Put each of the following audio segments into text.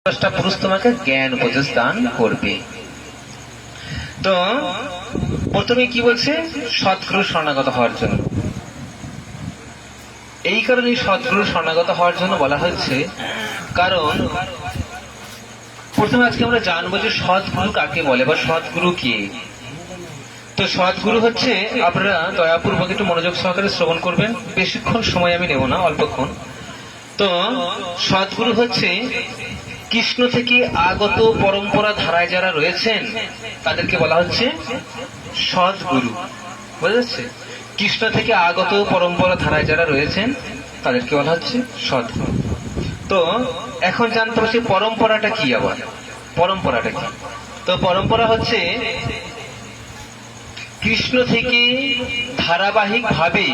দশটা পুরুষ তোমাকে জ্ঞান উপদেশ দান করবে। তো প্রথমে কি বলছে? সদ্গুরু শরণাগত হওয়ার জন্য। এই কারণে সদ্গুরু শরণাগত হওয়ার জন্য বলা হচ্ছে, কারণ প্রথমে আজকে আমরা জানবো যে সদ্গুরু কাকে বলে বা সদ্গুরু কে। তো সদ্গুরু হচ্ছে, আপনারা দয়াপূর্বক একটু মনোযোগ সহকারে শ্রবণ করবেন, বেশিক্ষণ সময় আমি নেব না, অল্পক্ষণ। তো সদ্গুরু হচ্ছে কৃষ্ণ থেকে আগত পরম্পরা ধারায় যারা রয়েছেন তাদেরকে বলা হচ্ছে সদ্গুরু। বোঝা যাচ্ছে? কৃষ্ণ থেকে আগত পরম্পরা ধারায় যারা রয়েছেন তাদেরকে বলা হচ্ছে সদ্গুরু। তো এখন জানতে হবে সেই পরম্পরাটা কি। আবার পরম্পরাটা কি? তো পরম্পরা হচ্ছে কৃষ্ণ থেকে ধারাবাহিক ভাবে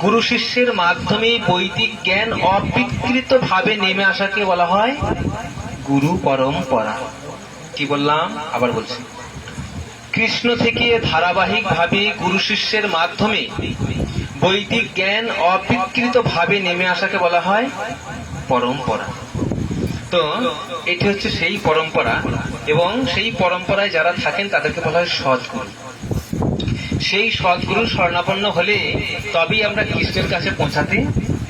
গুরু শিষ্যের মাধ্যমে বৈদিক জ্ঞান অবিকৃত ভাবে নেমে আসাকে বলা হয় গুরু পরম্পরা। কি বললাম? আবার বলছি, কৃষ্ণ থেকে ধারাবাহিক ভাবে গুরু শিষ্যের মাধ্যমে বৈদিক জ্ঞান অবিকৃত ভাবে নেমে আসাকে বলা হয় পরম্পরা। তো এটি হচ্ছে সেই পরম্পরা, এবং সেই পরম্পরায় যারা থাকেন তাদেরকে বলা হয় সদ্গুরু। সেই সদ্গুরু শরণাপন্ন হলে তবেই আমরা কৃষ্ণের কাছে পৌঁছাতে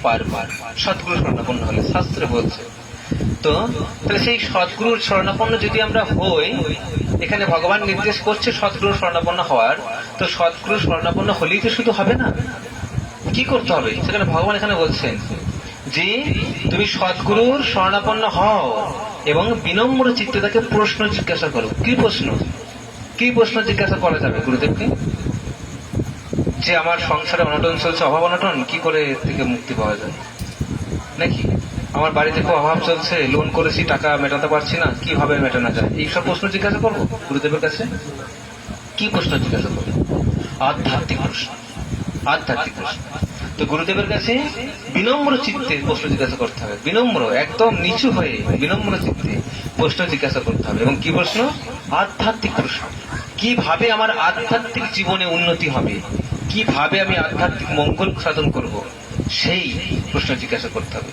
পারব। সদ্গুরু শরণাপন্ন হলে শাস্ত্রে বলছে। তো তাহলে সেই সদ্গুরুর শরণাপন্ন যদি আমরা হই, এখানে ভগবান নির্দেশ করছে সদ্গুরুর শরণাপন্ন হওয়ার। তো সদ্গুরু শরণাপন্ন হলেই তো শুধু হবে না, কি করতে হবে সেখানে ভগবান এখানে বলছেন যে তুমি সদ্গুরুর শরণাপন্ন হও এবং বিনম্র চিত্তে তাকে প্রশ্ন জিজ্ঞাসা করো। কি প্রশ্ন? কি প্রশ্ন জিজ্ঞাসা করা যাবে গুরুদেবকে? যে আমার সংসারে অনটন চলছে, অভাব অনটন, কি করে এর থেকে মুক্তি পাওয়া যায়? নাকি আমার বাড়িতে খুব অভাব চলছে, লোন করেছি, টাকা মেটাতে পারছি না, কিভাবে মেটানো যায়? এইসব প্রশ্ন জিজ্ঞাসা করবো গুরুদেবের কাছে। কি প্রশ্ন জিজ্ঞাসা করবো? আধ্যাত্মিক প্রশ্ন। আধ্যাত্মিক প্রশ্ন। তো গুরুদেবের কাছে বিনম্র চিত্তে প্রশ্ন জিজ্ঞাসা করতে হবে। বিনম্র, একদম নিচু হয়ে বিনম্র চিত্তে প্রশ্ন জিজ্ঞাসা করতে হবে। এবং কি প্রশ্ন? আধ্যাত্মিক প্রশ্ন। কিভাবে আমার আধ্যাত্মিক জীবনে উন্নতি হবে, কিভাবে আমি আধ্যাত্মিক মঙ্গল সাধন করব, সেই প্রশ্ন জিজ্ঞাসা করতে হবে।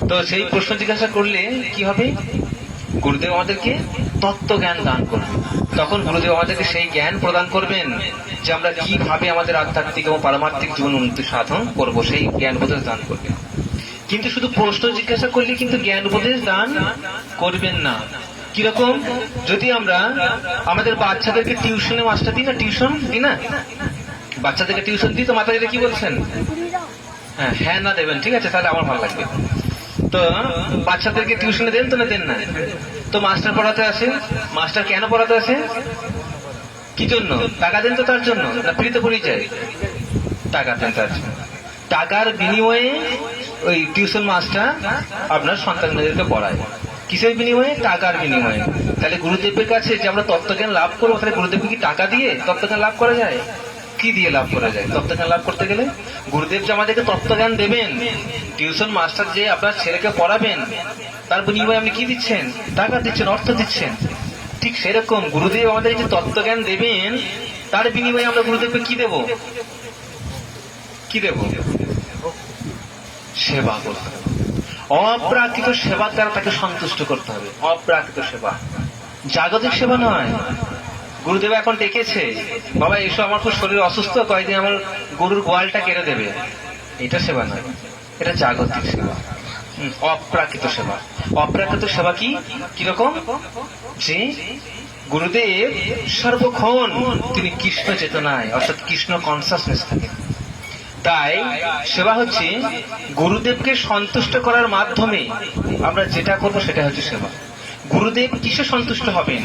তো সেই প্রশ্ন জিজ্ঞাসা করলে কি হবে? গুরুদেব আমাদেরকে তত্ত্ব জ্ঞান দান করবে। তখন গুরুদেব আমাদেরকে সেই জ্ঞান প্রদান করবেন যে আমরা কিভাবে আমাদের আধ্যাত্মিক এবং পারমার্থিক জীবন উন্নতি সাধন করব, সেই জ্ঞান উপদেশ দান করবেন। কিন্তু শুধু প্রশ্ন জিজ্ঞাসা করলে কিন্তু জ্ঞান উপদেশ দান করবেন না। কিরকম? যদি আমরা আমাদের বাচ্চাদেরকে টিউশনে মাস্টার দিই না, টিউশন দিই না, বাচ্চাদেরকে টিউশন দিই, তো মাতাজিরা কি বলছেন? হ্যাঁ না দেবেন, ঠিক আছে, তাহলে আমার ভালো লাগবে। তো বাচ্চাদেরকে টিউশনে দেন তো না দেন না? তো মাস্টার পড়াতে আসে। মাস্টার কেন পড়াতে আসে? কি জন্য? টাকা দেন তো তার জন্য, না ফ্রিতে পড়িয়ে যায়? টাকা দেন তার জন্য। টাকার বিনিময়ে ওই টিউশন মাস্টার আপনার সন্তানদেরকে পড়ায়। কিসের বিনিময়ে? টাকার বিনিময়ে। তাহলে গুরুদেবের কাছে যে আমরা তত্ত্বজ্ঞান লাভ করবো, তাহলে গুরুদেবকে কি টাকা দিয়ে তত্ত্বজ্ঞান লাভ করা যায়? কি দিয়ে লাভ করা যায় তত্ত্বজ্ঞান লাভ করতে গেলে? গুরুদেব যে আমাদেরকে তত্ত্বজ্ঞান দেবেন, টিউশন মাস্টার যে আপনার ছেলেকে পড়াবেন, তার বিনিময়ে আপনি কি দিচ্ছেন? টাকা দিচ্ছেন, অর্থ দিচ্ছেন। ঠিক সেরকম গুরুদেব আমাদের যে তত্ত্বজ্ঞান দেবেন, তার বিনিময়ে আমরা গুরুদেবকে কি দেব? কি দেব? সেবা করতে হবে। অপ্রাকৃত সেবার দ্বারা তাকে সন্তুষ্ট করতে হবে। অপ্রাকৃত সেবা, জাগতিক সেবা নয়। গুরুদেব এখন ডেকেছে, বাবা এসো, আমার খুব শরীর অসুস্থ, কয়েকদিন আমার গরুর গোয়ালটা কেড়ে দেবে। এটা সেবা নয়, এটা জাগতিক সেবা, অপ্রাকৃত সেবা। অপ্রাকৃত সেবা কি? কিরকম? যে গুরুদেব সর্বক্ষণ তিনি কৃষ্ণ চেতনায়, অর্থাৎ কৃষ্ণ কনসাসনেস থাকে। তাই সেবা হচ্ছে গুরুদেবকে সন্তুষ্ট করার মাধ্যমে আমরা যেটা করব সেটা হচ্ছে সেবা। গুরুদেব কিসে সন্তুষ্ট হবেন,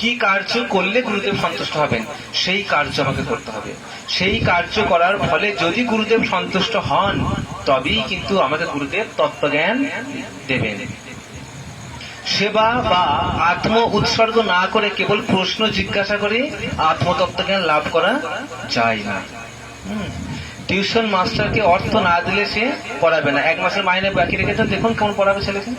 কি কার্য করলে গুরুদেব সন্তুষ্ট হবেন, সেই কার্য আমাকে করতে হবে। সেই কার্য করার ফলে যদি গুরুদেব সন্তুষ্ট হন, তবেই কিন্তু আমাদের গুরুদেব তত্ত্বজ্ঞান দেবেন। সেবা বা আত্ম উৎসর্গ না করে কেবল প্রশ্ন জিজ্ঞাসা করে আত্মতত্ত্বজ্ঞান লাভ করা যায় না। টিউশন মাস্টারকে অর্থ না দিলে সে পড়াবে না। 1 মাসের মাইনে বাকি রেখেছেন, দেখুন কেমন পড়াবে ছেলেকে।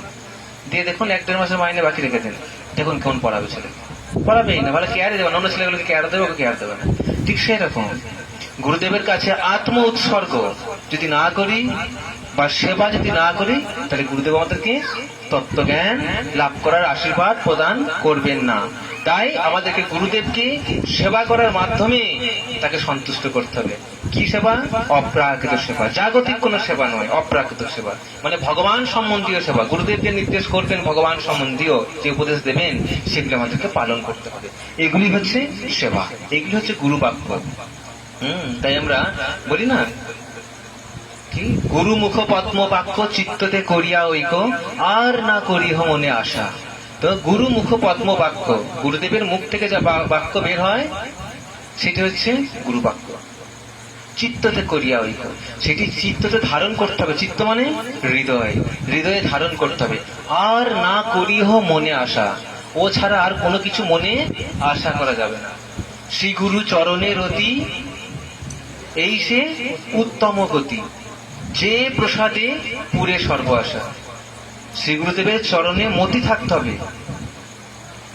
দিয়ে দেখুন 1-1.5 মাসের মাইনে বাকি রেখেছেন, দেখুন কেমন পড়াবে ছেলেকে। পড়াবেই না, ভালো কেয়ারে দেবে না। অন্য ছেলেগুলোকে কেয়ার দেবে, ওকে কেয়ার দেবে না। ঠিক সেরকম গুরুদেবের কাছে আত্ম উৎসর্গ যদি না করি, বা সেবা যদি না করি, তাহলে গুরুদেব আমাদেরকে তত্ত্বজ্ঞান লাভ করার আশীর্বাদ প্রদান করবেন না। তাই আমাদেরকে গুরুদেবকে সেবা করার মাধ্যমে তাকে সন্তুষ্ট করতে হবে। কি সেবা? অপ্রাকৃত সেবা, জাগতিক কোনো সেবা নয়, অপ্রাকৃত সেবা মানে ভগবান সম্বন্ধীয় সেবা। গুরুদেব যে নির্দেশ করবেন ভগবান সম্বন্ধীয় যে উপদেশ দেবেন, সেগুলি আমাদেরকে পালন করতে হবে। এগুলি হচ্ছে সেবা, এগুলি হচ্ছে গুরু বাক্য। তাই আমরা বলি না, কি গুরু মুখ পদ্ম বাক্য চিত্ততে করিয়া ঐক্য, আর না করিহ মনে আশা। তো গুরু মুখ পদ্ম বাক্য, গুরুদেবের মুখ থেকে যা বাক্য বের হয় সেটি হচ্ছে গুরু বাক্য। চিত্ততে করিয়া ঐক্য, সেটি চিত্ততে ধারণ করতে হবে। চিত্ত মানে হৃদয়, হৃদয়ে ধারণ করতে হবে। আর না করিহ মনে আশা, ও ছাড়া আর কোনো কিছু মনে আশা করা যাবে না। শ্রী গুরু চরণের অতি এই সে উত্তম গতি, যে প্রসাদে পুরে সর্ব আশা। শ্রী গুরুদেবের চরণে মতি থাকতে হবে,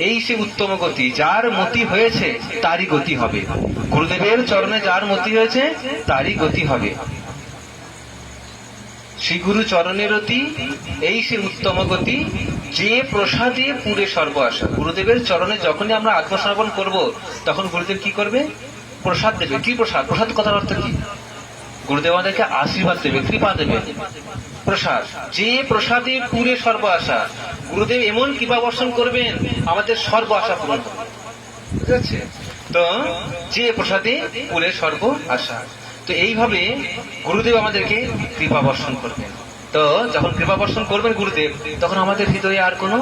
এই সে উত্তম গতি। যার মতি হয়েছে তারই গতি হবে। গুরুদেবের চরণে যার মতি হয়েছে তারই গতি হবে। শ্রী গুরু চরণের অতি এই সে উত্তম গতি, যে প্রসাদে পুরে সর্ব আশা। গুরুদেবের চরণে যখনই আমরা আত্মসমর্পণ করব, তখন গুরুদেব কি করবে? প্রসাদ দেবে। কি প্রসাদ? প্রসাদ কথার অর্থ কি? গুরুদেব আমাদেরকে আশীর্বাদ দেবে, কৃপা দেবে। প্রসাদ, যে প্রসাদে পুরে সর্ব আশা। গুরুদেব এমন কৃপা বর্ষণ করবেন, আমাদের সর্ব আশা পূরণ হবে। ঠিক আছে? তো যে প্রসাদে পুরে সর্ব আশা, তো এইভাবে গুরুদেব আমাদেরকে কৃপা বর্ষণ করবেন। তো যখন কৃপা বর্ষণ করবেন গুরুদেব, তখন আমাদের হৃদয়ে আর কোনো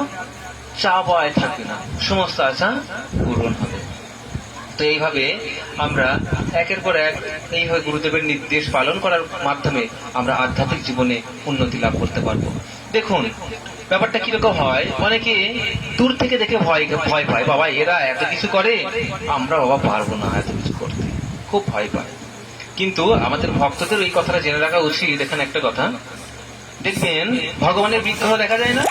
চাওয়ায় থাকবে না, সমস্ত আশা পূরণ হবে। তো এইভাবে আমরা একের পর এক এইভাবে গুরুদেবের নির্দেশ পালন করার মাধ্যমে আমরা আধ্যাত্মিক জীবনে উন্নতি লাভ করতে পারবো। দেখুন ব্যাপারটা কিরকম হয়, অনেকে দূর থেকে দেখে ভয় পায়, বাবা এরা এত কিছু করে, আমরা বাবা পারবো না এত কিছু করতে, খুব ভয় পায়। কিন্তু আমাদের ভক্তদের এই কথাটা জেনে রাখা উচিত। দেখেন একটা কথা, দেখবেন ভগবানের বিগ্রহ দেখা যায় না,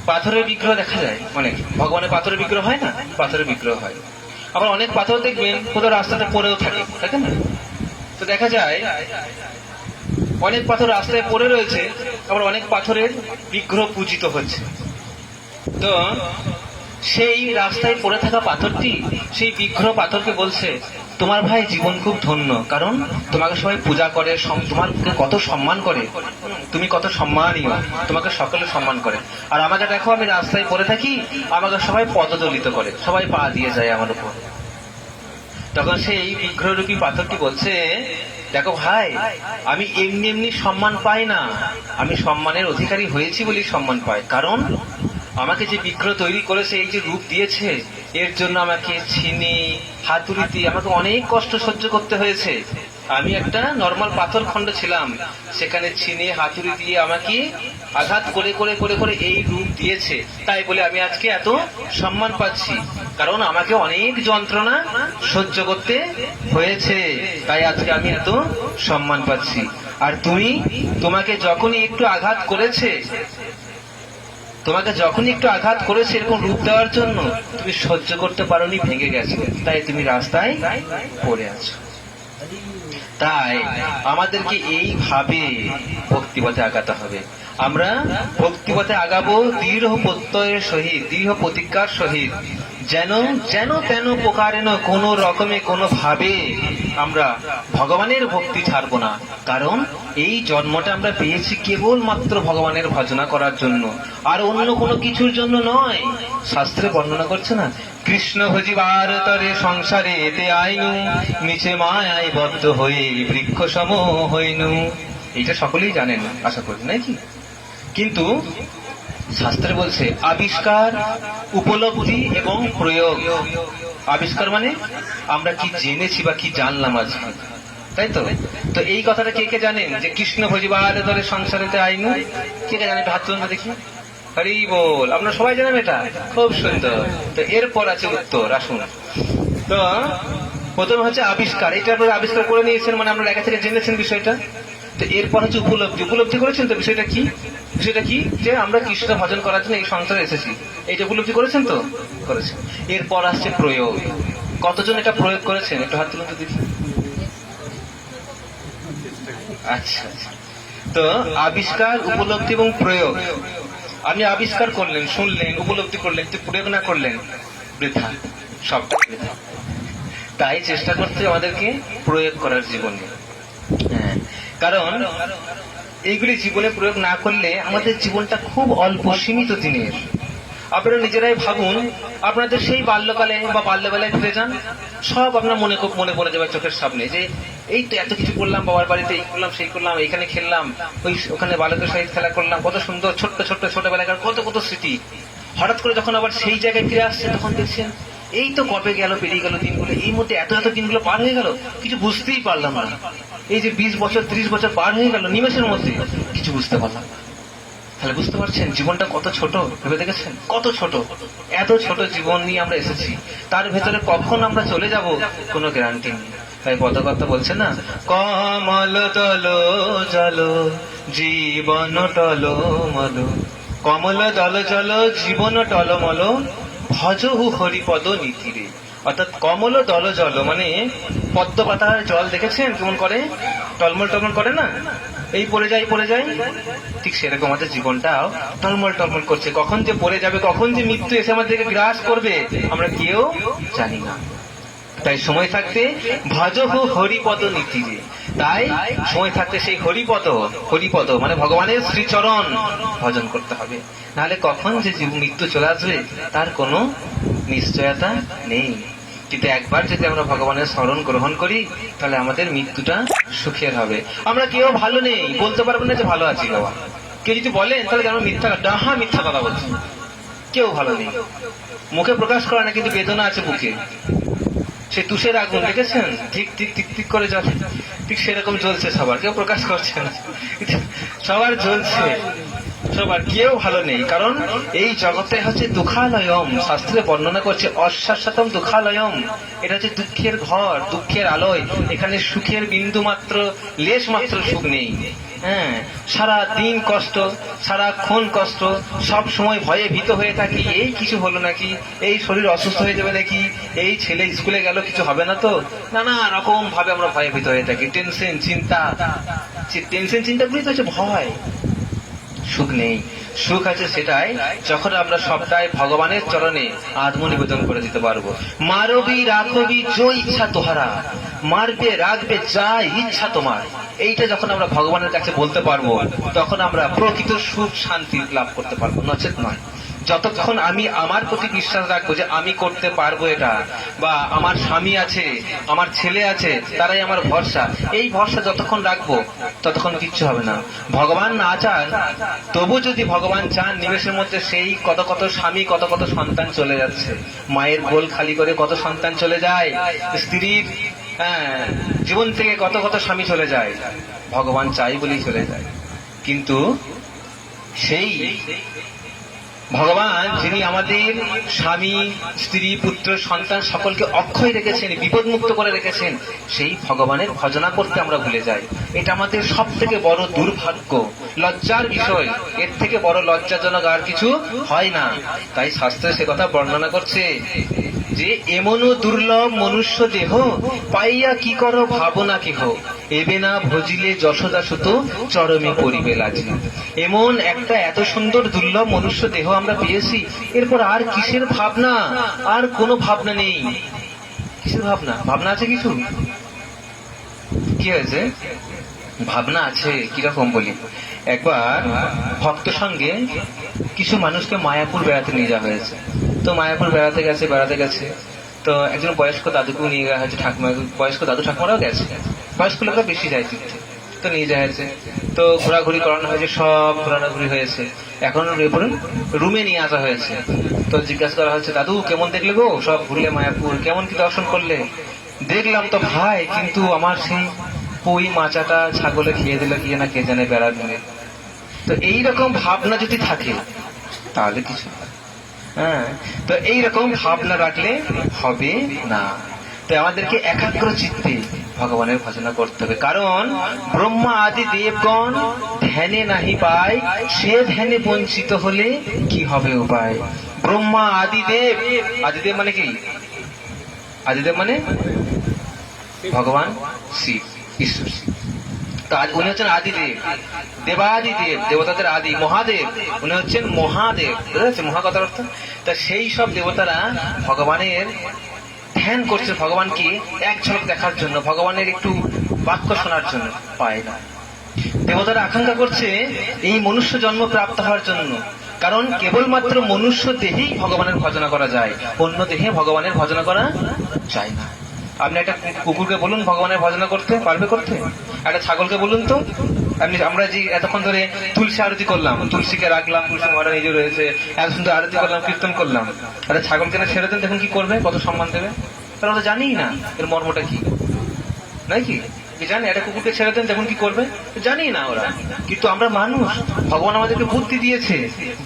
পাথরের বিগ্রহ দেখা যায় অনেক। ভগবানের পাথরের বিগ্রহ হয় না, পাথরের বিগ্রহ হয়। আবার অনেক পাথর দেখবেন কোথাও রাস্তাতে পড়েও থাকে, তাই না? তো দেখা যায় অনেক পাথর রাস্তায় পড়ে রয়েছে, আবার অনেক পাথরের বিগ্রহ পূজিত হচ্ছে। তো সেই রাস্তায় পড়ে থাকা পাথরটি সেই বিগ্রহ পাথরকে বলছে, তোমার ভাই জীবন খুব ধন্য, কারণ তোমাকে সবাই পূজা করে, তোমাকে কত সম্মান করে, তুমি কত সম্মানীয়, তোমাকে সকলে সম্মান করে। আর আমাকে দেখো, আমি রাস্তায় পড়ে থাকি, আমাকে সবাই পদদলিত করে, সবাই পা দিয়ে যায় আমার উপর। তখন সেই বিগ্রহরূপী পাথরটি বলছে, দেখো ভাই, আমি এমনি এমনি সম্মান পাই না, আমি সম্মানের অধিকারী হয়েছি বলেই সম্মান পাই। কারণ আমাকে যে বিগ্রহ তৈরি করেছে, এই যে রূপ দিয়েছে, এর জন্য আমাকে ছিনি হাতুড়ি দিয়ে আমাকে অনেক কষ্ট সহ্য করতে হয়েছে। আমি একটা নর্মাল পাথর খণ্ড ছিলাম, সেখানে ছিনে হাতুড়ি দিয়ে আমাকে আঘাত করে করে করে করে এই রূপ দিয়েছে। তাই বলে আমি আজকে এত সম্মান পাচ্ছি, কারণ আমাকে অনেক যন্ত্রণা সহ্য করতে হয়েছে, তাই আজকে আমি এত সম্মান পাচ্ছি। আর তোমাকে যখনই একটু আঘাত করেছে, এরকম রূপ দেওয়ার জন্য, তুমি সহ্য করতে পারোনি, ভেঙে গেছে, তাই তুমি রাস্তায় পড়ে আছো। তাই আমাদেরকে এইভাবে ভক্তিপথে আগাতে হবে। আমরা ভক্তিপথে আগাবো দৃঢ় প্রত্যয়ের সহিত, দৃঢ় প্রতিজ্ঞার সহিত, যেন তেন প্রকারেণ কোনো রকমে কোনো ভাবে আমরা ভগবানের ভক্তি ছাড়বো না। কারণ এই জন্মটা আমরা পেয়েছি কেবলমাত্র ভগবানের ভজনা করার জন্য, আর অন্য কোনো কিছুর জন্য নয়। শাস্ত্রে বর্ণনা করছে না, কৃষ্ণ ভজিবার তরে সংসারে এতে আইনু, নিচে মায়ায় বদ্ধ হয়ে বৃক্ষ সম হইনু। এইটা সকলেই জানেন আশা করি, নাকি? কিন্তু শাস্ত্রে বলছে আবিষ্কার, উপলব্ধি এবং প্রয়োগ। আবিষ্কার মানে আমরা কি জেনেছি বা কি জানলাম আজকে, তাই তো? তো এই কথাটা কে কে জানেন যে কৃষ্ণ ভজিবার ধরে সংসারেতে আইনু? কে কে জানেন? হাত তুলুন দেখি। হরি বল, আপনারা সবাই জানেন এটা, খুব সুন্দর। তো এরপর আছে উত্তর, আসুন। তো প্রথমে হচ্ছে আবিষ্কার, এটা আপনারা আবিষ্কার করে নিয়েছেন, মানে আমরা লেখা থেকে জেনেছেন বিষয়টা। তো এরপর হচ্ছে উপলব্ধি করেছেন। তো বিষয়টা কি যে আমরা কৃষ্ণ ভজন করার জন্য এই সংসারে এসেছি, এইটা উপলব্ধি করেছেন তো? করেছেন। এরপর আসছে প্রয়োগ। কতজন এটা প্রয়োগ করেছেন? একটু হাত তুলুন তো দেখি। আচ্ছা, তো আবিষ্কার, উপলব্ধি এবং প্রয়োগ, আপনি আবিষ্কার করলেন, শুনলেন, উপলব্ধি করলেন, কিন্তু প্রয়োগ না করলেন, বৃথা, সবটাই বৃথা। তাই চেষ্টা করতে আমাদেরকে প্রয়োগ করার জীবনে। হ্যাঁ, কারণ এইগুলি জীবনে প্রয়োগ না করলে আমাদের জীবনটা খুব অল্প, সীমিত দিনের। আপনারা নিজেরাই ভাবুন, আপনাদের সেই বাল্যকালে বা বাল্যবেলায় ফিরে যান, সব আপনার মনে পড়ে যাবে চোখের সামনে, যে এই তো এত কিছু করলাম, বাবার বাড়িতে এই করলাম, সেই করলাম, এখানে খেললাম, ওখানে বালকের সহিত খেলা করলাম, কত সুন্দর ছোট্ট ছোট্ট ছোটবেলাকার কত কত স্মৃতি। হঠাৎ করে যখন আবার সেই জায়গায় ফিরে আসছে, তখন দেখছেন এই তো কবে গেল, পেরিয়ে গেল দিনগুলো, এই মধ্যে এত এত দিনগুলো পার হয়ে গেল, কিছু বুঝতেই পারলাম না। এই যে 20 বছর 30 বছর পার হয়ে গেল নিমেষের মধ্যে, কিছু বুঝতে পারলাম না। তাহলে বুঝতে পারছেন জীবনটা কত ছোট, ভেবে দেখেছেন কত ছোট। এত ছোট জীবন নিয়ে আমরা এসেছি, তার ভেতরে কখন আমরা চলে যাব কোনো গ্যারান্টি নেই। তাই পদকর্তা বলছে না, কমল দল জল জীবন টলমল, কমল দল জল জীবন টলমল, ভজহু হরিপদ নীতিরে। অর্থাৎ কমল দল জল মানে পদ্ম পাতার জল দেখেছেন কেমন করে, টলমল টলমল করে না, এই পড়ে যায়, ঠিক সেরকম আমাদের জীবনটাও টলমল টলমল করছে। কখন যে পড়ে যাবে, কখন যে মৃত্যু এসে আমাদেরকে গ্রাস করবে, আমরা কেউ জানি না। তাই সময় থাকতে ভজহু হরিপদ নীতিরে, তাই সময় থাকতে সেই হরিপদ মানে ভগবানের শ্রীচরণ ভজন করতে হবে। নাহলে কখন যে মৃত্যু চলে আসবে তার কোনো নিশ্চয়তা নেই। কিন্তু একবার যদি আমরা ভগবানের স্মরণ গ্রহণ করি, তাহলে আমাদের মৃত্যুটা সুখের হবে। আমরা কেউ ভালো নেই, বলতে পারবো না যে ভালো আছি বাবা। কেউ যদি বলেন তাহলে আমরা মিথ্যা কথা বলছি। কেউ ভালো নেই, মুখে প্রকাশ করে না, কিন্তু বেদনা আছে বুকে। সে তুষের আগুন দেখেছেন, ঠিক ঠিক ঠিক ঠিক করে জ্বলে, ঠিক সেরকম জ্বলছে সবার, কেউ প্রকাশ করছে না, সবার জ্বলছে, সবার, কেউ ভালো নেই। কারণ এই জগতে হচ্ছে দুঃখালয়ম, শাস্ত্রে বর্ণনা করছে অশ্বাশ্বতম দুঃখালয়ম, এটা হচ্ছে দুঃখের ঘর, দুঃখের আলয়। এখানে সুখের বিন্দু মাত্র, লেশ মাত্র সুখ নেই। হ্যাঁ, সারা দিন কষ্ট, সারাক্ষণ কষ্ট, সব সময় ভয়ে ভীত হয়ে থাকি, এই কিছু হলো নাকি, এই শরীর অসুস্থ হয়ে যাবে নাকি, এই ছেলে স্কুলে গেল কিছু হবে না তো, নানা রকম ভাবে আমরা ভয়ে ভীত হয়ে থাকি। টেনশন চিন্তাগুলি তো হচ্ছে ভয়। সুখ নেই, সুখ আছে সেটাই যখন আমরা সবটাই ভগবানের চরণে আত্মনিবেদন করে দিতে পারবো। মারবি রাখবি যো ইচ্ছা তোহারা, মারবে রাখবে যা ইচ্ছা তোমার, এইটা যখন আমরা ভগবানের কাছে বলতে পারবো, তখন আমরা প্রকৃত সুখ শান্তি লাভ করতে পারবো, নচেত নয়। যতক্ষণ আমি আমার প্রতি বিশ্বাস রাখবো যে আমি করতে পারবো এটা, বা আমার স্বামী আছে, আমার ছেলে আছে, তারাই আমার ভরসা, এই ভরসা যতক্ষণ রাখবো ততক্ষণ কিচ্ছু হবে না। ভগবান না চান, তবু যদি ভগবান চান, নিমেষের মধ্যে সেই কত কত স্বামী, কত কত সন্তান চলে যাচ্ছে, মায়ের কোল খালি করে কত সন্তান চলে যায়, স্ত্রীর জীবন থেকে কত কত স্বামী চলে যায়, ভগবান চাই বলেই চলে যায়। কিন্তু সেই ভগবান যিনি আমাদের স্বামী, স্ত্রী, পুত্র, সন্তান সকলকে অক্ষয় রেখেছেন, বিপদমুক্ত করে রেখেছেন, সেই ভগবানের ভজনা করতে আমরা ভুলে যাই। এটা আমাদের সব থেকে বড় দুর্ভাগ্য, লজ্জার বিষয়। এর থেকে বড় লজ্জাজনক আর কিছু হয় না। তাই শাস্ত্রে সে কথা বর্ণনা করছে যে এমনও দুর্লভ মনুষ্য দেহ, পাইয়া কি করো ভাবনা কেহ, এবে না ভজিলে যশোদা সুত চরমে পরিবে লাজি। এমন একটা এত সুন্দর দুর্লভ মনুষ্য দেহ আমরা পেয়েছি, এরপর আর কিসের ভাবনা, আর কোনো ভাবনা নেই। কিসের ভাবনা? ভাবনা আছে কিছু? কি হয়েছে? ভাবনা আছে। কিরকম বলি, একবার ভক্ত সঙ্গে কিছু মানুষকে মায়াপুর বেড়াতে নিয়ে যাওয়া হয়েছে। তো মায়াপুর বেড়াতে গেছে, তো একজন বয়স্ক দাদুকেও নিয়ে যাওয়া হয়েছে, ঠাকুমা, বয়স্ক দাদু ঠাকুমারাও গেছে, বয়স্ক লোকরা বেশি যায় তীর্থে, তো নিয়ে যাওয়া হয়েছে। তো ঘোরাঘুরি করানো হয়েছে, সব ঘোরাঘুরি হয়েছে, এখন রুমে নিয়ে আসা হয়েছে। তো জিজ্ঞাসা করা হচ্ছে, দাদু কেমন দেখলে গো, সব ঘুরলে মায়াপুর, কেমন কি দর্শন করলে? দেখলাম তো ভাই, কিন্তু আমার সেই ওই মাচাটা ছাগলে খেয়ে দিল কি না কে জানে বেড়া দিলে। তো এইরকম ভাবনা যদি থাকে তাহলে কিছু, তো এইরকম ভাবনা রাখলে হবে না। তো আমাদেরকে একাগ্র চিত্তে ভগবানের ভজনা করতে হবে। কারণ ব্রহ্মা আদি দেবগণ ধ্যানে নাহি পায়, সে ধ্যানে বঞ্চিত হলে কি হবে উপায়। ব্রহ্মা আদিদেব, আদিদেব মানে কি? আদিদেব মানে ভগবান শিব, ঈশ্বর শিব। তো উনি হচ্ছেন আদিদেব, দেবাদিদেব, দেবতাদের আদি, মহাদেব উনি হচ্ছেন মহাদেব। বুঝা যাচ্ছে মহা কথার অর্থ? তা সেই সব দেবতারা ভগবানের ধ্যান করছে, ভগবানকে এক ঝলক দেখার জন্য, ভগবানের একটু বাক্য শোনার জন্য, পায় না। দেবতারা আকাঙ্ক্ষা করছে এই মনুষ্য জন্ম প্রাপ্ত হওয়ার জন্য, কারণ কেবলমাত্র মনুষ্য দেহেই ভগবানের ভজনা করা যায়, অন্য দেহে ভগবানের ভজনা করা যায় না। আপনি একটা কুকুরকে বলুন ভগবানের ভজনা করতে পারবে? করতে? একটা ছাগলকে বলুন তো। আমরা যে এতক্ষণ ধরে তুলসী আরতি করলাম, তুলসীকে রাখলাম, তুলসী মহারাজ নিজে রয়েছে, এত সুন্দর আরতি করলাম, কীর্তন করলাম, একটা ছাগলকে না ছেড়ে দেন, দেখুন কি করবে, কত সম্মান দেবে। কারণ আমরা জানিই না এর মর্মটা কি, নাই কি জানি? একটা কুকুরকে ছেড়ে দেন, দেখুন কি করবে, জানি না ওরা। কিন্তু আমরা মানুষ, ভগবান আমাদেরকে বুদ্ধি দিয়েছে,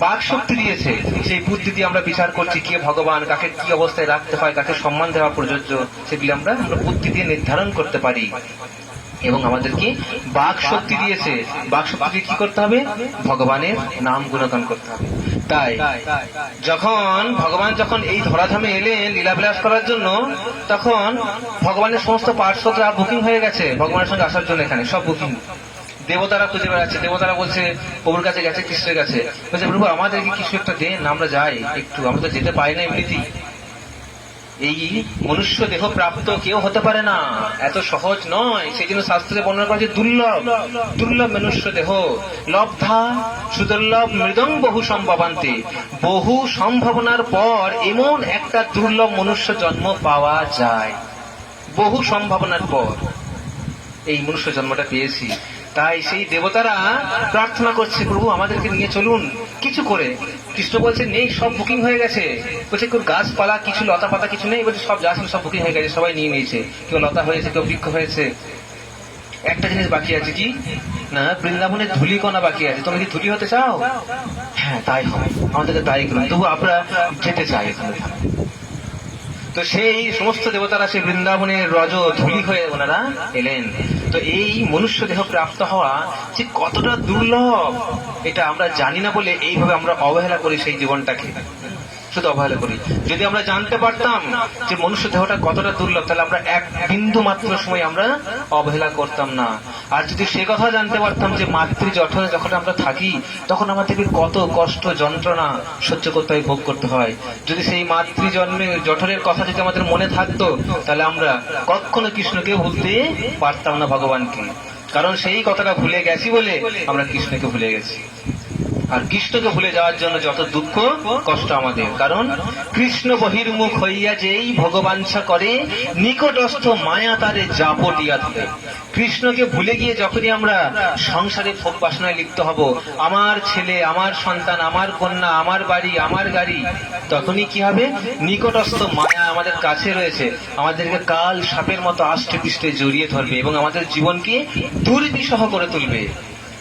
বাক শক্তি দিয়েছে, সেই বুদ্ধি দিয়ে আমরা বিচার করছি কে ভগবান, কাকে কি অবস্থায় রাখতে হয়, কাকে সম্মান দেওয়া প্রযোজ্য, সেগুলি আমরা বুদ্ধি দিয়ে নির্ধারণ করতে পারি। এবং আমাদেরকে বাক শক্তি দিয়েছে, বাক শক্তি দিয়ে কি করতে হবে? ভগবানের নাম গুণগান করতে হবে। তাই ভগবান যখন এই ধরাধামে এলেন লীলাবিলাস করার জন্য, তখন ভগবানের সমস্ত পার্শ্বদরা বুকিং হয়ে গেছে ভগবানের সঙ্গে আসার জন্য, এখানে সব বুকিং। দেবতারা খুঁজে বেড়াচ্ছে, দেবতারা বলছে প্রভুর কাছে গেছে, কৃষ্ণের কাছে বলছে, প্রভু আমাদেরকে কিছু একটা দেন, আমরা যাই একটু, আমরা তো যেতে পারি না এমনিতেই। এই মনুষ্য দেহ প্রাপ্ত কেউ হতে পারে না, এত সহজ নয়। সেই জন্য শাস্ত্রে বর্ণনা করা হয়েছে দুর্লভ মনুষ্য দেহ, লব্ধা সুদুর্লভ মৃদং বহু সম্ভাবান্তে। বহু সম্ভাবনার পর এমন একটা দুর্লভ মনুষ্য জন্ম পাওয়া যায়, বহু সম্ভাবনার পর এই মনুষ্য জন্মটা পেয়েছি। তাই সেই দেবতারা প্রার্থনা করছে, প্রভু আমাদেরকে নিয়ে চলুন কিছু করে। কৃষ্ণ বলছে নেই, সব বুকিং হয়ে গেছে। বলছে কেউ গাছপালা কিছু লতা পাতা কিছু নেই, বলছে সব যা ছিল সব বুকিং হয়ে গেছে, সবাই নিয়ে নিয়েছে। কেউ লতা হয়েছে, কেউ বৃক্ষ হয়েছে, একটা জিনিস বাকি আছে, কি না, বৃন্দাবনের ধুলিকণা বাকি আছে। তুমি কি ধুলি হতে চাও? হ্যাঁ তাই হবে, আমাদেরকে তাই করুন, তবু আমরা যেতে চাই এখানে। তো সেই সমস্ত দেবতারা সেই বৃন্দাবনের রজ ধুলি হয়ে ওনারা এলেন। তো এই মনুষ্য দেহ প্রাপ্ত হওয়া যে কতটা দুর্লভ এটা আমরা জানি না বলে এইভাবে আমরা অবহেলা করি সেই জীবনটাকে, শুধু অবহেলা করি। যদি আমরা জানতে পারতাম যে মনুষ্য দেহটা কতটা দুর্লভ, তাহলে আমরা এক বিন্দু মাত্র সময় আমরা অবহেলা করতাম না। আর যদি সে কথা জানতে পারতাম যে মাতৃ জঠরে যখন আমরা থাকি তখন আমাদেরকে কত কষ্ট যন্ত্রণা সহ্য করতে হয়, ভোগ করতে হয়, যদি সেই মাতৃ জঠরের কথা যদি আমাদের মনে থাকতো, তাহলে আমরা কখনো কৃষ্ণকে ভুলতে পারতাম না, ভগবানকে। কারণ সেই কথাটা ভুলে গেছি বলে আমরা কৃষ্ণকে ভুলে গেছি। আর কৃষ্ণকে ভুলে যাওয়ার জন্য যত দুঃখ কষ্ট আমাদের, কারণ কৃষ্ণ বহির্মুখ হইয়া যেই ভগবাঞ্ছা করে, নিকটস্থ মায়া তারে জাপটিয়া ধরে। কৃষ্ণকে ভুলে গিয়ে যখনই আমরা সংসারে ভোগ বাসনায় লিপ্ত হব, আমার ছেলে, আমার সন্তান, আমার কন্যা, আমার বাড়ি, আমার গাড়ি, তখনই কি হবে? নিকটস্থ মায়া আমাদের কাছে রয়েছে, আমাদেরকে কাল সাপের মতো আষ্টে পৃষ্ঠে জড়িয়ে ধরবে এবং আমাদের জীবনকে দুর্বিষহ করে তুলবে।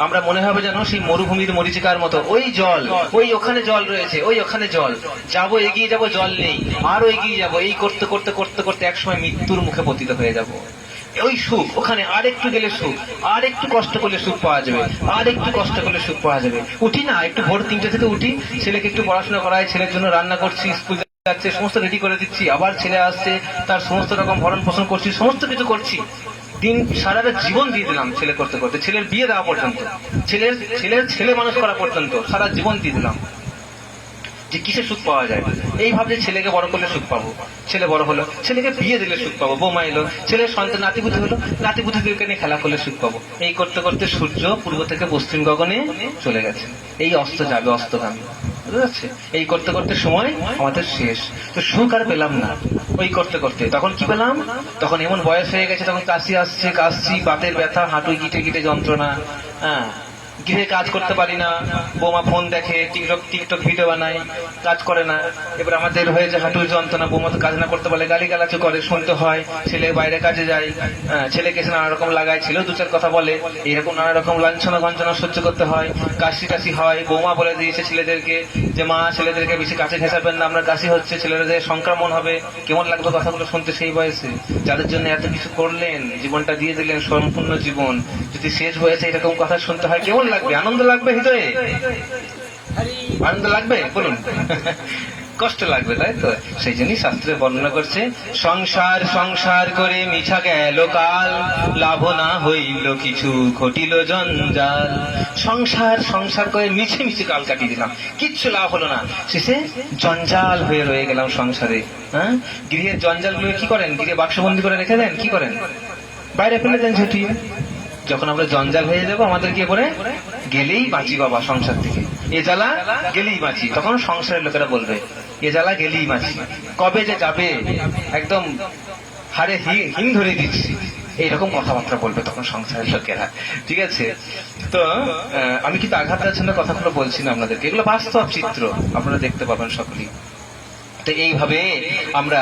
আমরা মনে হবে যেন সেই মরুভূমির মরীচিকার মতো, ওই জল, ওই ওখানে জল রয়েছে, ওই ওখানে জল, যাবো এগিয়ে যাবো, জল নেই, আরো এগিয়ে যাবো, এই করতে করতে করতে করতে একসময় মৃত্যুর মুখে পতিত হয়ে যাব। ওই সুখ ওখানে, আর একটু গেলে সুখ, আর একটু কষ্ট করলে সুখ পাওয়া যাবে, আর একটু কষ্ট করলে সুখ পাওয়া যাবে। উঠি না, একটু ভোর 3টে থেকে উঠি, ছেলেকে একটু পড়াশোনা করাই, ছেলের জন্য রান্না করছি, স্কুল যাচ্ছে, সমস্ত রেডি করে দিচ্ছি, আবার ছেলে আসছে, তার সমস্ত রকম ভরণ পোষণ করছি, সমস্ত কিছু করছি, দিন সারাটা জীবন দিয়ে দিলাম ছেলে করতে করতে, ছেলের বিয়ে দেওয়া পর্যন্ত, ছেলের ছেলে মানুষ করা পর্যন্ত সারা জীবন দিয়ে দিলাম, যে কিসে সুখ পাওয়া যায়। এই ভাবে ছেলেকে বড় করলে সুখ পাবো, ছেলে বড় হলো, ছেলেকে বিয়ে দিলে সুখ পাবো, বৌমা এলো, ছেলের সন্তান নাতিপুতি হলো, নাতিপুতিদেরকে নিয়ে খেলা করলে সুখ পাবো। এই করতে করতে সূর্য পূর্ব থেকে পশ্চিম গগনে চলে গেছে, এই অস্ত যাবে, অস্তগামী, বুঝতে পারছে? এই করতে করতে সময় আমাদের শেষ, তো সুখ আর পেলাম না। ওই করতে করতে তখন কি পেলাম? তখন এমন বয়স হয়ে গেছে, তখন কাশি আসছে, কাশছি, বাতের ব্যথা, হাঁটু গিটে গিটে যন্ত্রণা, হ্যাঁ, গৃহে কাজ করতে পারি না, বৌমা ফোন দেখে, টিকটক ভিডিও বানায়, কাজ করে না। এবার আমাদের হয়েছে হাঁটুর যন্ত্রণা, বৌমা তো কাজ না করতে পারলে গালিগালাজ করে, শুনতে হয়। ছেলে বাইরে কাজে যায়, ছেলেকে এসে নানা রকম লাগায়, ছেলেও দু চার কথা বলে, এইরকম নানা রকম লাঞ্ছনা গঞ্চনা সহ্য করতে হয়, কাশি টাশি হয়। বৌমা বলে দিয়েছে ছেলেদেরকে যে মা, ছেলেদেরকে বেশি কাছে ঘেঁষাবেন না, আমরা কাশি হচ্ছে, ছেলেদের সংক্রমণ হবে। কেমন লাগবে কথাগুলো শুনতে সেই বয়সে? যাদের জন্য এত কিছু করলেন, জীবনটা দিয়ে দিলেন, সম্পূর্ণ জীবন, যদি শেষ বয়সে এরকম কথা শুনতে হয়, কেমন লাগবে? আনন্দ লাগবে হৃদয়ে? আনন্দ লাগবে? বলুন। কষ্ট লাগবে, তাই তো? সেই জন্যই শাস্ত্রে বর্ণনা করছে, সংসার সংসার করে মিছা গেল কাল, লাভ না হইল কিছু, ঘটিল জঞ্জাল। সংসার সংসার করে মিছে মিছে কাল কাটিয়ে দিলাম, কিচ্ছু লাভ হলো না, শেষে জঞ্জাল হয়ে রয়ে গেলাম সংসারে। হ্যাঁ, গৃহের জঞ্জাল গুলো কি করেন? গৃহে বাক্সবন্দি করে রেখে দেন, কি করেন? বাইরে ফেলে দেন ঝুটিয়ে। যখন আমরা জঞ্জাল হয়ে যাবো, আমাদের কি করে? গেলেই বাঁচি বাবা সংসার থেকে, এ জ্বালা গেলেই বাঁচি। তখন সংসারের লোকেরা বলবে, এ জ্বালা গেলেই বাঁচি, কবে যে যাবে, একদম হারে হিম ধরে দিচ্ছি, এইরকম কথাবার্তা বলবে তখন সংসারের লোকেরা। ঠিক আছে? তো আমি কিন্তু আঘাত দেওয়ার জন্য কথাগুলো বলছি না আপনাদেরকে, এগুলো বাস্তব চিত্র, আপনারা দেখতে পাবেন সকলেই। তো এইভাবে আমরা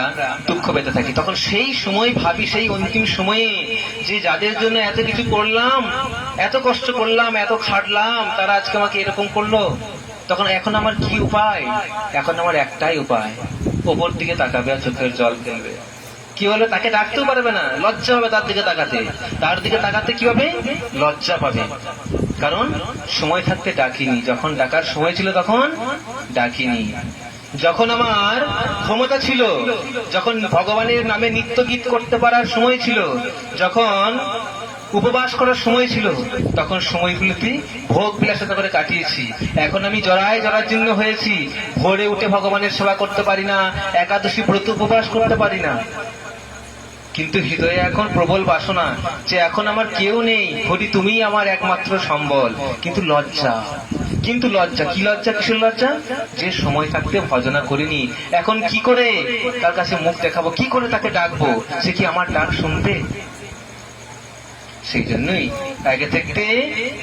দুঃখ পেতে থাকি। তখন সেই সময় ভাবি, সেই অন্তিম সময়ে, যে যাদের জন্য এত কিছু করলাম, এত কষ্ট করলাম, এত খাটলাম, তারা আজকে আমাকে এরকম করলো, তখন এখন আমার কি উপায়? এখন আমার একটাই উপায়, ওপর দিকে তাকাবে আর চোখের জল ফেলবে। কি হলো? তাকে ডাকতেও পারবে না, লজ্জা হবে তার দিকে তাকাতে। তার দিকে তাকাতে কি হবে? লজ্জা পাবে, কারণ সময় থাকতে ডাকিনি, যখন ডাকার সময় ছিল তখন ডাকিনি। যখন আমার ক্ষমতা ছিল, যখন ভগবানের নামে নিত্য গীত করতে পারার সময় ছিল, যখন উপবাস করার সময় ছিল, তখন সময়গুলোতে ভোগ বিলাসিতা করে কাটিয়েছি। এখন আমি জরায় জরাজীর্ণ হয়েছি, ভোরে উঠে ভগবানের সেবা করতে পারি না, একাদশী ব্রত উপবাস করতে পারি না। কিন্তু হৃদয়ে এখন প্রবল বাসনা যে এখন আমার কেউ নেই, হরি তুমিই আমার একমাত্র সম্বল। কিন্তু লজ্জা, কিন্তু লজ্জা, কি লজ্জা, কিসের লজ্জা? যে সময় থাকতে ভজনা করিনি, এখন কি করে তার কাছে মুখ দেখাবো, কি করে তাকে ডাকবো, সে কি আমার ডাক শুনবে? সেই জন্যই আগে থেকে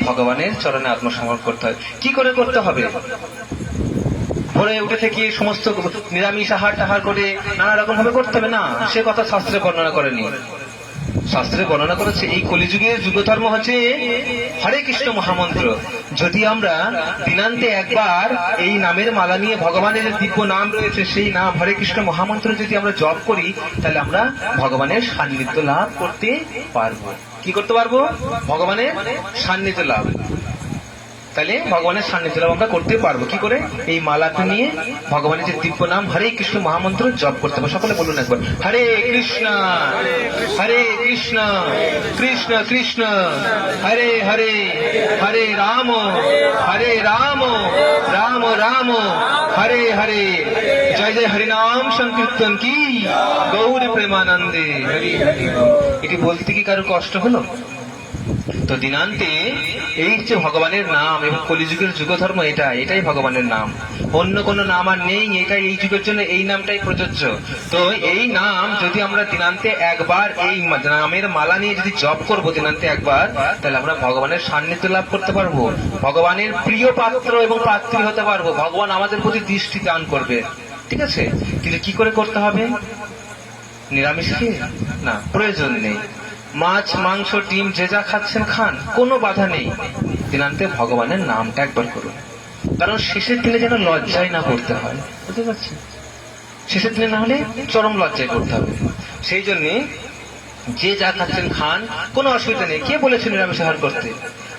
ভগবানের চরণে আত্মসমর্পণ করতে হয়। কি করে করতে হবে? ভোরে উঠে থেকে সমস্ত নিরামিষ আহার টাহার করে নানা রকম ভাবে করতে হবে না, সে কথা শাস্ত্রে বর্ণনা করেনি। শাস্ত্রে বর্ণনা করেছে এই কলিযুগের যুগধর্ম হচ্ছে হরে কৃষ্ণ মহামন্ত্র। যদি আমরা দিনান্তে একবার এই নামের মালা নিয়ে, ভগবানের দিব্য নাম রয়েছে সেই নাম হরে কৃষ্ণ মহামন্ত্র যদি আমরা জপ করি, তাহলে আমরা ভগবানের সান্নিধ্য লাভ করতে পারবো। কি করতে পারবো? ভগবানের সান্নিধ্য লাভ। তাহলে ভগবানের সান্নিধ্য লাভ আমরা করতে পারবো কি করে? এই মালাকে নিয়ে ভগবানের যে দিব্য নাম হরে কৃষ্ণ মহামন্ত্র জপ করতে হবে। সকলে বলুন একবার, হরে কৃষ্ণ হরে কৃষ্ণ কৃষ্ণ কৃষ্ণ হরে হরে, হরে রাম রাম রাম হরে হরে। জয় জয় হরিনাম সংকীর্তন কি, গৌর প্রেমানন্দে হরি হরি। এটি বলতে কি কারো কষ্ট হলো? তো দিনান্তে এই যে ভগবানের নাম এবং কলিযুগের যুগধর্ম, এটাই ভগবানের নাম, অন্য কোন নাম আর নেই। এটাই এই যুগের জন্য এই নামটাই প্রযোজ্য। তো এই নাম যদি আমরা দিনান্তে একবার এই নামের মালা নিয়ে যদি জপ করবো দিনান্তে একবার, তাহলে আমরা ভগবানের সান্নিধ্য লাভ করতে পারবো, ভগবানের প্রিয় পাত্র এবং পাত্রী হতে পারবো, ভগবান আমাদের প্রতি দৃষ্টি দান করবে। ঠিক আছে? কিন্তু কি করে করতে হবে? নিরামিষ খেয়ে না, প্রয়োজন নেই। মাছ মাংস ডিম যে যা খাচ্ছেন খান, কোনো বাধা নেই। দিনান্তে ভগবানের নামটা একবার করুন, কারণ শেষের দিনে যেন লজ্জায় না করতে হয়। বুঝতে পারছেন? শেষের দিনে না হলে চরম লজ্জায় করতে হবে। সেই জন্যে যে যা খাচ্ছেন খান, কোনো অসুবিধা নেই। কে বলেছে নিরামিষ আহার করতে?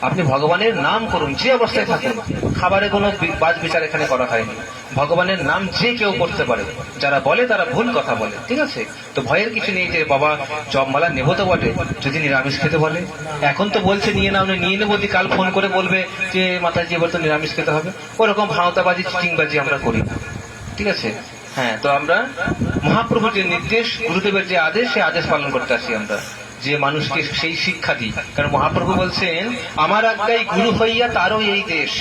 আপনি ভগবানের নাম করুন, যে অবস্থায় থাকুন। খাবারে কোনো বাজ বিচার এখানে করা হয়নি। ভগবানের নাম যে কেউ করতে পারে, যারা বলে তারা ভুল কথা বলে। ঠিক আছে? তো ভয়ের কিছু নেই যে বাবা জপমালা নেবো তো বটে, যদি নিরামিষ খেতে বলে। এখন তো বলছে নিয়ে নাও, নিয়ে নেবো, কাল ফোন করে বলবে যে মাতাজি এবার তো নিরামিষ খেতে হবে। ওরকম ভাওতাবাজি চিটিংবাজি আমরা করি না। ঠিক আছে? হ্যাঁ, তো আমরা মহাপ্রভুর যে নির্দেশ, গুরুদেবের যে আদেশ, সেই আদেশ পালন করতে আসি আমরা, যে মানুষকে সেই শিক্ষা দিই। কারণ মহাপ্রভু বলছেন, আমার আজ্ঞায় গুরু হইয়া তারও এই দেশ।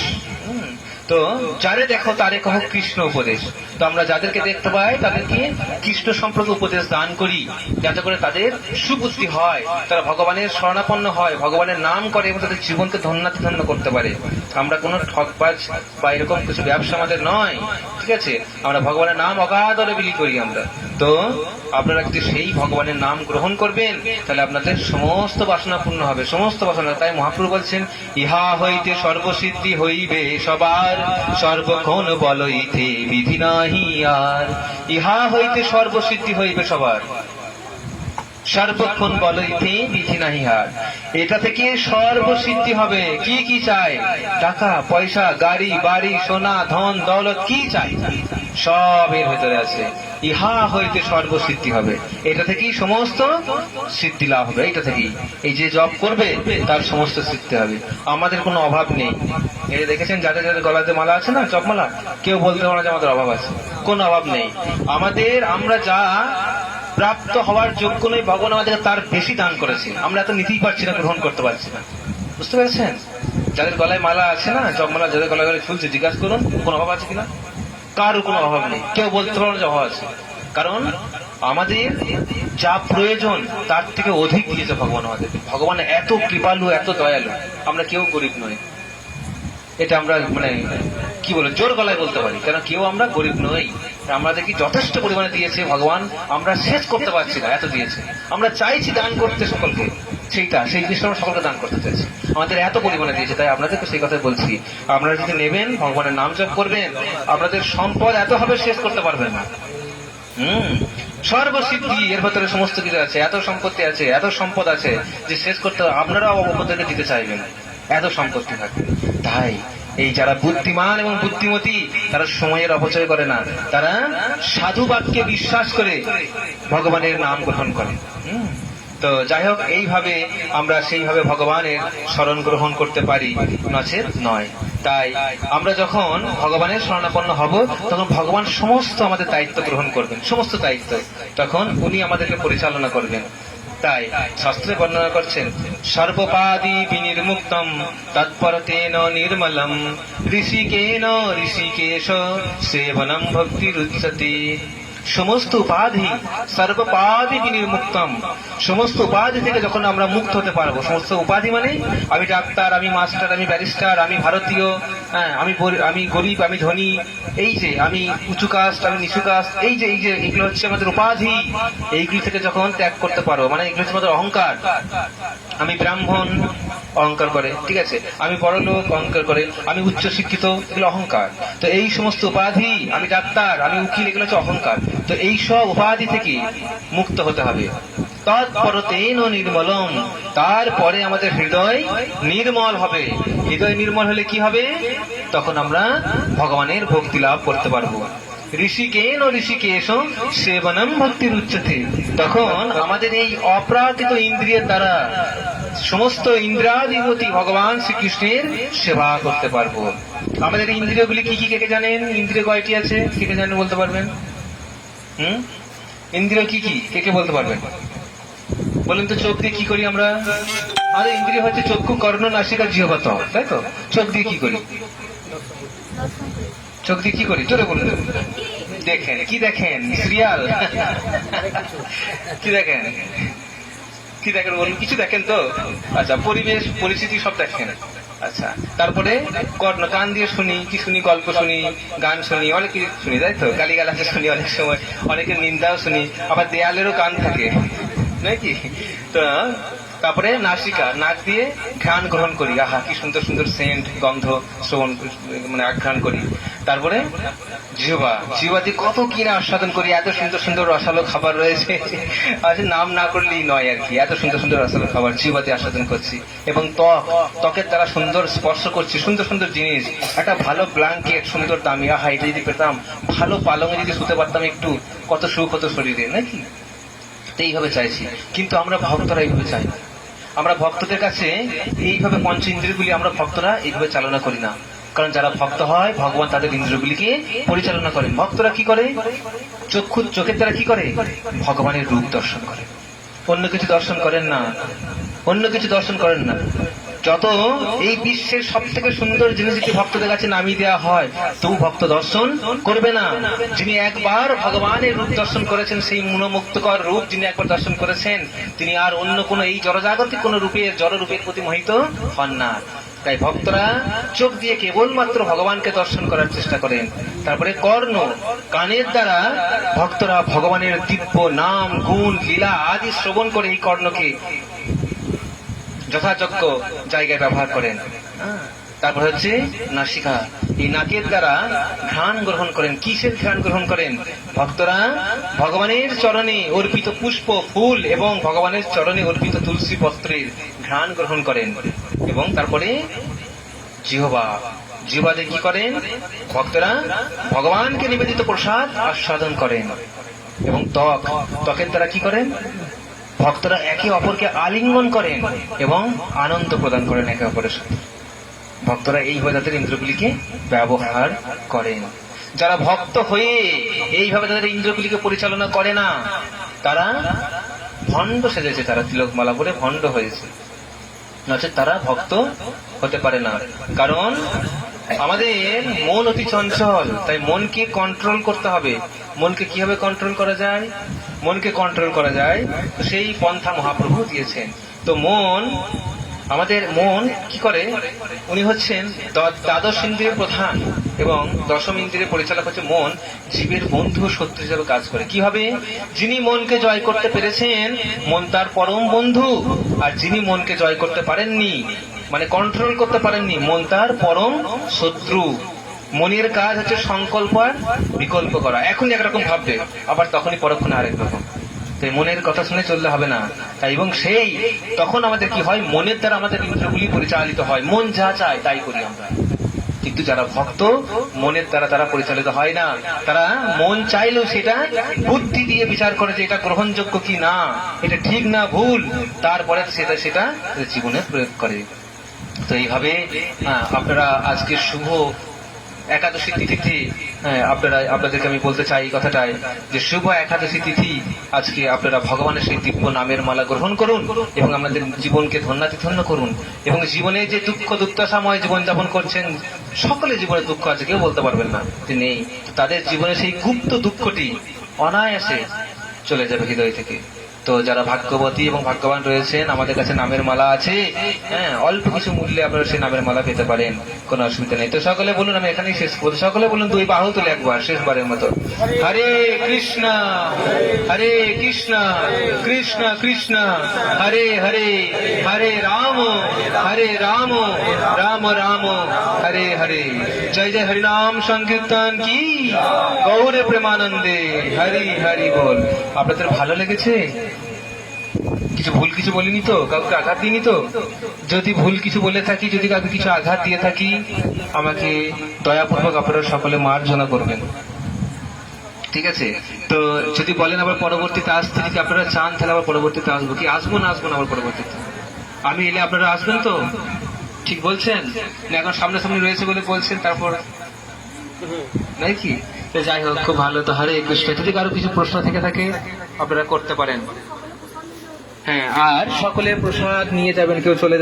তো যারে দেখো তারে কহ কৃষ্ণ উপদেশ। তো আমরা যাদেরকে দেখতে পাই তাদেরকে কৃষ্ণ সম্পর্কে উপদেশ দান করি, যাতে করে তাদের সুবুদ্ধি হয়, তারা ভগবানের শরণাপন্ন হয়, ভগবানের নাম করে এবং তাদের জীবনকে ধন্যাতিধন্য করতে পারে। আমরা কোনো ঠকবাজ বা এরকম কিছু ব্যবসা আমাদের নয়। ঠিক আছে? আমরা ভগবানের নাম অগাধরে বিলি করি আমরা। তো আপনারা যদি সেই ভগবানের নাম গ্রহণ করবেন, তাহলে আপনাদের সমস্ত বাসনা পূর্ণ হবে, সমস্ত বাসনা। তাই মহাপ্রভু বলছেন, ইহা হইতে সর্বসিদ্ধি হইবে সবার, সর্বক্ষণ বলইতে বিধি নাহি আর। ইহা হইতে সর্বসিদ্ধি হইবে সবার। সর্বক্ষণ বলইতে বিধি নাহি হার। এটা থেকে সর্বসিদ্ধি হবে। কি কি চাই? টাকা পয়সা, গাড়ি বাড়ি, সোনা ধন দৌলত, কি চাই সব এর ভেতরে আছে। ইহা হইতে সর্বসিদ্ধি হবে। এটা থেকেই সমস্ত সিদ্ধি লাভ হবে। এটা থেকেই এই যে জপ করবে তার সমস্ত সিদ্ধি হবে। আমাদের কোনো অভাব নেই। এই দেখেছেন যাদের যাদের গলাতে মালা আছে না, জপমালা, কেউ বলতে পারে না যে আমাদের অভাব আছে। কোনো অভাব নেই আমাদের। আমরা যা প্রাপ্ত হওয়ার যোগ্য নই, ভগবান আমাদেরকে তার বেশি দান করেছে। আমরা এত নিতেই পারছি না, গ্রহণ করতে পারছি না। বুঝতে পেরেছেন? যাদের গলায় মালা আছে না, জপমালা যাদের গলায় গলায় ঝুলছে, জিজ্ঞাসা করুন কোনো অভাব আছে কিনা। কারো কোনো অভাব নেই। কেউ বলতে পারো যে অভাব আছে। কারণ আমাদের যা প্রয়োজন তার থেকে অধিক দিয়েছে ভগবান আমাদের। ভগবান এত কৃপালু, এত দয়ালু। আমরা কেউ গরিব নই। এটা আমরা মানে কি বলে জোর গলায় বলতে পারি, কেন কেউ আমরা গরিব নই। আমাদেরকে যথেষ্ট পরিমাণে দিয়েছে ভগবান, আমরা শেষ করতে পারছি না, এত দিয়েছে। আমরা চাইছি দান করতে সকলকে, সেই জিনিসটা আমরা সকলকে দান করতে চাইছি। আমাদের এত পরিমাণে দিয়েছে, তাই আপনাদেরকে সেই কথা বলছি। আপনারা যদি নেবেন, ভগবানের নাম জপ করবেন, আপনাদের সম্পদ এত হবে শেষ করতে পারবেন না। সর্বসিদ্ধি এর ভেতরে সমস্ত কিছু আছে। এত সম্পত্তি আছে, এত সম্পদ আছে যে শেষ করতে আপনারাও অপরদেরকে দিতে চাইবেন, এত সম্পত্তি থাকে। তাই এই যারা বুদ্ধিমান এবং বুদ্ধিমতী তারা সময়ের অপচয় করে না, তারা সাধু বাক্যে বিশ্বাস করে ভগবানের নাম গ্রহণ করে। তো যাই হোক, এইভাবে আমরা সেইভাবে ভগবানের শরণ গ্রহণ করতে পারি, নচেত নয়। তাই আমরা যখন ভগবানের শরণাপন্ন হব, তখন ভগবান সমস্ত আমাদের দায়িত্ব গ্রহণ করবেন, সমস্ত দায়িত্ব তখন উনি আমাদেরকে পরিচালনা করবেন। তাই শাস্ত্রে বর্ণনা করছেন, সর্বপাদি বিনির্মুক্তম তৎপরতেন নির্মলম ঋষিকেন ঋষিকেশ সেবনম ভক্তিরুচ্যতে। সমস্ত উপাধি, সর্বপাদি বিনির্মুক্তম, সমস্ত উপাধি থেকে যখন আমরা মুক্ত হতে পারবো। সমস্ত উপাধি মানে আমি ডাক্তার, আমি মাস্টার, আমি ব্যারিস্টার, আমি ভারতীয়, আমি গরিব, আমি ধনী, এই যে আমি উঁচু কাস্ট, আমি নিচু কাস্ট, এই যে এগুলো হচ্ছে আমাদের উপাধি। এইগুলি থেকে যখন ত্যাগ করতে পারবো, মানে এগুলো হচ্ছে আমাদের অহংকার। আমি ব্রাহ্মণ, অহংকার করে, ঠিক আছে, আমি বড়লোক, অহংকার করে, আমি উচ্চ শিক্ষিত, এগুলো অহংকার। তো এই সমস্ত উপাধি, আমি ডাক্তার, আমি উকিল, এগুলো হচ্ছে অহংকার। তো এই সব উপাধি থেকে মুক্ত হতে হবে। তৎপরতেন নির্মলম, তারপরে আমাদের হৃদয় নির্মল হবে। হৃদয় নির্মল হলে কি হবে? তখন আমরা ভগবানের ভক্তি লাভ করতে পারবো। ঋষিকেন ঋষিকেশ সেবনম ভক্তির উচ্চতে, তখন আমাদের এই অপ্রাকৃত ইন্দ্রিয়ের দ্বারা সমস্ত ইন্দ্রাধিপতি ভগবান শ্রীকৃষ্ণের সেবা করতে পারবো। আমাদের ইন্দ্রিয়গুলি কি কি, কে কে জানেন? ইন্দ্রিয় কয়টি আছে, কে কে জানেন বলতে পারবেন? ইন্দ্রিয় কি কি, কে কে বলতে পারবেন? বলেন তো। চোখ দিয়ে কি করি আমরা? আমাদের ইন্দ্রিয় হচ্ছে চক্ষু, কর্ণ, নাসিকা, জিহ্বা, ত্বক, তাই তো? চোখ দিয়ে কি করি? চোখ দিয়ে কি করি? জোরে বলুন। দেখেন। কি দেখেন? সিরিয়াল? কি দেখেন? কি দেখেন বলুন? কিছু দেখেন তো? আচ্ছা, পরিবেশ পরিস্থিতি সব দেখেন। আচ্ছা, তারপরে কর্ণ, কান দিয়ে শুনি, কি শুনি? গল্প শুনি, গান শুনি, অনেক কিছু শুনি, তাই তো? গালিগালাজ শুনি, অনেক সময় অনেকের নিন্দাও শুনি, আবার দেয়ালেরও কান থাকে নাকি? তো তারপরে নাসিকা, নাক দিয়ে ঘ্রাণ গ্রহণ করি, আহা কি সুন্দর সুন্দর সেন্ট, গন্ধ শ্রবণ মানে আঘ্রাণ করি। তারপরে জিহ্বা, জিহ্বা দিয়ে কত কি না আস্বাদন করি। এত সুন্দর সুন্দর রসালো খাবার রয়েছে, আজ নাম না করলেই নয় আর কি। এত সুন্দর সুন্দর রসালো খাবার জিহ্বা দিয়ে আস্বাদন করছি। এবং ত্বকের দ্বারা সুন্দর স্পর্শ করছি সুন্দর সুন্দর জিনিস। একটা ভালো ব্ল্যাঙ্কেট, সুন্দর দামি, আহা এটা যদি পেতাম, ভালো পালঙে যদি শুতে পারতাম একটু, কত সুখ হতো শরীরে, নাকি? এইভাবে চাইছি, কিন্তু আমরা ভক্তরা এইভাবে চাই না। আমরা ভক্তদের কাছে এইভাবে পঞ্চ ইন্দ্রিয়গুলি আমরা ভক্তরা এইভাবে চালনা করি না। কারণ যারা ভক্ত হয়, ভগবান তাদের ইন্দ্রিয়গুলিকে পরিচালনা করেন। ভক্তরা কি করে? চোখের দ্বারা কি করে? ভগবানের রূপ দর্শন করে, অন্য কিছু দর্শন করেন না, অন্য কিছু দর্শন করেন না। যত এই বিশ্বের সব থেকে সুন্দর জিনিস যদি ভক্তদের কাছে নামিয়ে দেওয়া হয়, তবু ভক্ত দর্শন করবে না। যিনি একবার ভগবানের রূপ দর্শন করেছেন, সেই মনোমুগ্ধকর রূপ যিনি একবার দর্শন করেছেন, তিনি আর অন্য কোনো এই জড়জাগতিক কোন রূপের, জড়রূপের প্রতি মোহিত হন না। তাই ভক্তরা চোখ দিয়ে কেবলমাত্র ভগবানকে দর্শন করার চেষ্টা করেন। তারপরে কর্ণ, কানের দ্বারা ভক্তরা ভগবানের দিব্য নাম, গুণ, লীলা আদি শ্রবণ করে এই কর্ণকে যথাযোগ্য জায়গায় ব্যবহার করেন। তারপর হচ্ছে নাসিকা, এই নাকের দ্বারা ঘ্রাণ গ্রহণ করেন। কিসের ঘ্রাণ গ্রহণ করেন? ভক্তরা ভগবানের চরণে অর্পিত পুষ্প, ফুল এবং ভগবানের চরণে অর্পিত তুলসী পত্রের ঘ্রাণ গ্রহণ করেন। এবং তারপরে জিহ্বাতে কি করেন? ভক্তরা ভগবানকে নিবেদিত প্রসাদ আস্বাদন করেন। এবং ত্বকের দ্বারা কি করেন? ভক্তরা একে অপরকে আলিঙ্গন করেন এবং আনন্দ প্রদান করেন একে অপরের সাথে। ভক্তরা এইভাবে তাদের ইন্দ্রগুলিকে ব্যবহার করেন। যারা ভক্ত হয়ে এইভাবে তাদের ইন্দ্রগুলিকে পরিচালনা করে না, তারা ভণ্ড সেজেছে, তারা তিলকমালা পরে ভণ্ড হয়েছে, নচেৎ তারা ভক্ত হতে পারে না। কারণ আমাদের মন অতি চঞ্চল, তাই মনকে কন্ট্রোল করতে হবে। মনকে কিভাবে কন্ট্রোল করা যায়? মনকে কন্ট্রোল করা যায় সেই পন্থা মহাপ্রভু দিয়েছেন। তো আমাদের মন কি করে? উনি হচ্ছেন দ্বাদশ ইন্দ্রিয়ের প্রধান এবং দশম ইন্দ্রিয়ের পরিচালক হচ্ছে মন। জীবের বন্ধু ও শত্রু হিসেবে কাজ করে। কিভাবে? যিনি মনকে জয় করতে পেরেছেন, মন তার পরম বন্ধু। আর যিনি মনকে জয় করতে পারেননি, মানে কন্ট্রোল করতে পারেননি, মন তার পরম শত্রু। মনের কাজ হচ্ছে সংকল্প আর বিকল্প করা। এখনই একরকম ভাববে, আবার তখনই পরক্ষণে আরেক রকম। তাই মনের কথা শুনে চললে হবে না। তাই এবং তখন আমাদের কি হয়? মনের দ্বারা আমাদের ইন্দ্রগুলি পরিচালিত হয়। মন যা চায় তাই করি আমরা। কিন্তু যারা ভক্ত, মনের দ্বারা তারা পরিচালিত হয় না। তারা মন চাইলেও সেটা বুদ্ধি দিয়ে বিচার করে যে এটা গ্রহণযোগ্য কি না, এটা ঠিক না ভুল, তারপরে সেটা জীবনে প্রয়োগ করে। তো এইভাবে আপনারা আজকে শুভ একাদশী তিথিতে আপনাদেরকে আমি বলতে চাই এই কথাটাই, যে শুভ একাদশী তিথি আজকে আপনারা ভগবানের সেই দিব্য নামের মালা গ্রহণ করুন এবং আমাদের জীবনকে ধন্যাতিধন্য করুন। এবং জীবনে যে দুঃখ দুর্দশাময় জীবনযাপন করছেন, সকলে জীবনে দুঃখ আছে, কেউ বলতে পারবেন না যে নেই। তাদের জীবনে সেই গুপ্ত দুঃখটি অনায়াসে চলে যাবে হৃদয় থেকে। তো যারা ভাগ্যবতী এবং ভাগ্যবান রয়েছেন, আমাদের কাছে নামের মালা আছে, অল্প কিছু মূল্যে আপনারা সেই নামের মালা পেতে পারেন, কোনো অসুবিধা নেই। তো সকলে বলুন, আমি এখানেই শেষ করবো। সকলে বলুন দুই বাহু তুলে একবার শেষবারের মতো, হরে কৃষ্ণ হরে কৃষ্ণ কৃষ্ণ কৃষ্ণ হরে হরে, হরে রাম রাম রাম হরে হরে। জয় জয় হরিনাম সংকীর্তন কি, গৌরে প্রেমানন্দে, হরি হরি বল। আপনাদের ভালো লেগেছে? কিছু বলিনি তো? কাউকে আঘাত দিইনি তো? যদি ভুল কিছু বলে থাকি, যদি কাউকে কিছু আঘাত দিয়ে থাকি, আমাকে দয়াপূর্বক আপনারা সকলে মার্জনা করবেন, ঠিক আছে? তো যদি বলেন আবার পরবর্তীতে আসতে, যদি আপনারা চান তাহলে আবার পরবর্তীতে আসবো কি? আসবো না আবার পরবর্তীতে? আমি এলে আপনারা আসবেন তো? ঠিক বলছেন না? এখন সামনাসামনি রয়েছে বলে বলছেন, তারপর নাকি? যাই হোক, খুব ভালো। তো হরে কৃষ্ণ। যদি কারো কিছু প্রশ্ন থেকে থাকে আপনারা করতে পারেন। আর সকলে প্রসাদ নিয়ে যাবেন, কেউ চলে যাবেন।